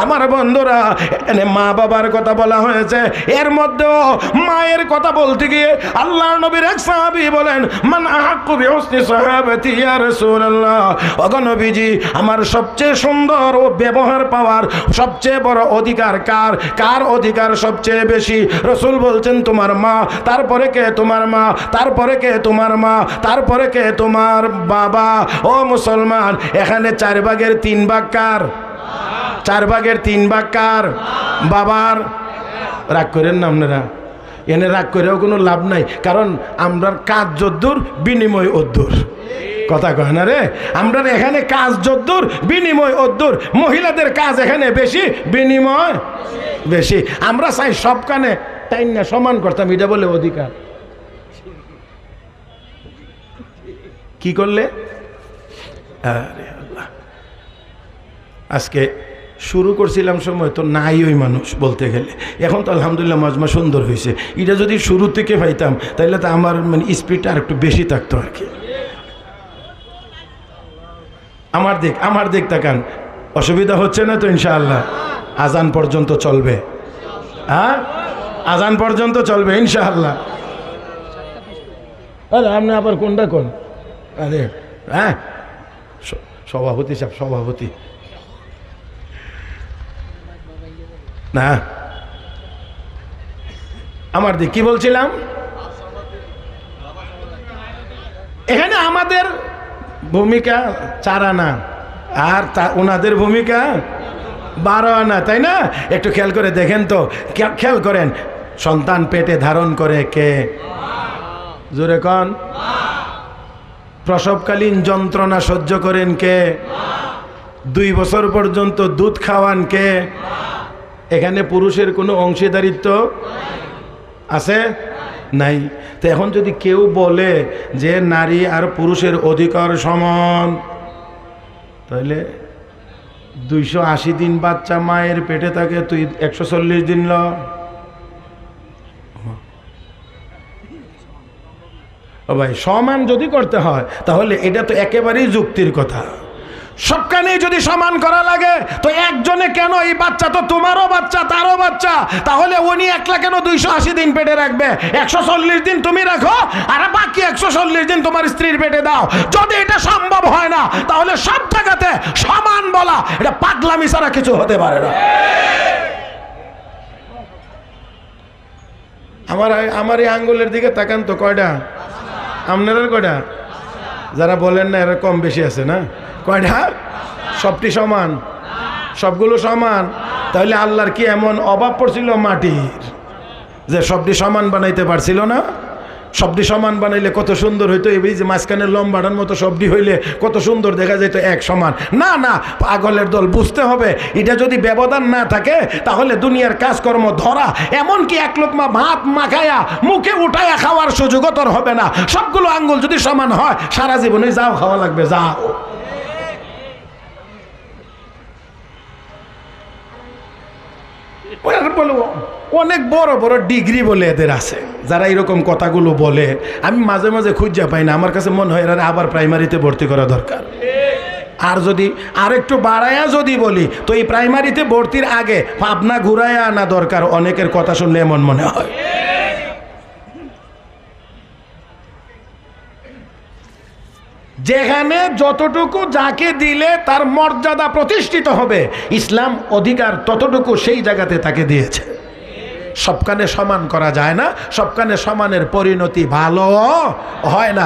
আমার বন্ধুরা, এখানে মা বাবার কথা বলা হয়েছে, এর মধ্যেও মায়ের কথা বলতে গিয়ে আল্লাহর নবীর এক সাহাবী বলেন, মান আহাক্কু বিহুসনি সাহাবাতি ইয়া রাসূলুল্লাহ, ওগো নবীজি, আমার সবচেয়ে সুন্দর ও ব্যবহার পাওয়ার সবচেয়ে বড় অধিকার কার? কার অধিকার সবচেয়ে বেশি? রাসূল বলছেন, তোমার মা। তারপরে কে? তোমার মা। তারপরে কে? তোমার মা। তারপরে কে? তোমার বাবা। ও মুসলমান, এখানে 4 ভাগের 3 ভাগ কার? 4 ভাগের 3 ভাগ কার? বাবার। রাগ করেন না আপনারা, এনে রাগ করেও কোনো লাভ নাই, কারণ আমরা কাজ যদ্দূর বিনিময় অদ্দূর। কথা কয় না রে, আমরা এখানে কাজ যদ্দূর বিনিময় অদ্দূর। মহিলাদের কাজ এখানে বেশি, বিনিময় বেশি। আমরা চাই সব কানে তাই না সমান করতাম, এটা বলে অধিকার। কি করলে? আরে আল্লাহ, আজকে শুরু করছিলাম সময় তো নাই ওই মানুষ বলতে গেলে, এখন তো আলহামদুলিল্লাহ মজমা সুন্দর হয়েছে। এটা যদি শুরু থেকে পাইতাম তাহলে তো আমার মানে স্পিডটা আর একটু বেশি থাকতো আর কি। আমার দিক তাকান, অসুবিধা হচ্ছে না তো? ইনশাআল্লাহ আজান পর্যন্ত চলবে। হ্যাঁ, আজান পর্যন্ত চলবে ইনশাআল্লাহ। আরে আপনি আবার কোনটা কোন? আরে হ্যাঁ, সভাপতি সাহেব, সভাপতি না, আমার দিক কি বলছিলাম? এখানে আমাদের ভূমিকা 4 আনা আর ওনাদের ভূমিকা 12 আনা, তাই না? একটু খেয়াল করে দেখেন তো, খেয়াল করেন, সন্তান পেটে ধারণ করে কে? জোরে কন। প্রসবকালীন যন্ত্রণা সহ্য করেন কে? 2 বছর পর্যন্ত দুধ খাওয়ান কে? এখানে পুরুষের কোনো অংশীদারিত্ব আছে? নাই। তো এখন যদি কেউ বলে যে নারী আর পুরুষের অধিকার সমান, তাহলে 280 দিন বাচ্চা মায়ের পেটে থাকে, তুই 140 দিন ল। ও ভাই, সমান যদি করতে হয় তাহলে এটা তো একেবারেই যুক্তির কথা। সবখানেই যদি সমান করা লাগে তো একজনে কেন? এই বাচ্চা তো তোমারও বাচ্চা, তারও বাচ্চা, তাহলে উনি একলা কেন 280 দিন পেটে রাখবে? 140 দিন তুমি রাখো আর বাকি 140 দিন তোমার স্ত্রীর পেটে দাও। যদি এটা সম্ভব হয় না তাহলে সব জায়গাতে সমান বলা এটা পাগলামি ছাড়া কিছু হতে পারে না। আমার এই আঙ্গুলের দিকে তাকান তো, কয়টা? আপনার কয়টা? যারা বলেন না এরা কম বেশি আছে না? কয়টা? সবটি সমান? সবগুলো সমান? তাহলে আল্লাহর কি এমন অভাব পড়ছিল মাটির যে সবটি সমান বানাইতে পারছিল না? সবটি সমান বানাইলে কত সুন্দর হইতো। এই যে মাঝখানে লম্বাটার মতো সবটি হইলে কত সুন্দর দেখা যেত, এক সমান। না না, পাগলের দল, বুঝতে হবে এটা যদি ব্যবধান না থাকে তাহলে দুনিয়ার কাজকর্ম ধরা, এমনকি 1 লোকমা ভাত মাখায়া মুখে উঠায়া খাওয়ার সুযোগও তোর হবে না। সবগুলো আঙ্গুল যদি সমান হয় সারা জীবনে যাও খাওয়া লাগবে, যাও। অনেক বড় বড় ডিগ্রি বলে এদের আছে, যারা এরকম কথাগুলো বলে। আমি মাঝে মাঝে খুঁজে পাই না, আমার কাছে মনে হয় এরা আবার প্রাইমারিতে ভর্তি করা দরকার। আর যদি আরেকটু বাড়ায়া যদি বলি তো এই প্রাইমারিতে ভর্তির আগে ভাবনা ঘুরাইয়া আনা দরকার। অনেকের কথা শুনলে এমন মনে হয়। যেখানে যতটুকু যাকে দিলে তার মর্যাদা প্রতিষ্ঠিত হবে, ইসলাম অধিকার ততটুকু সেই জায়গাতে তাকে দিয়েছে। সবখানে সমান করা যায় না, সবখানে সমানের পরিণতি ভালো হয় না।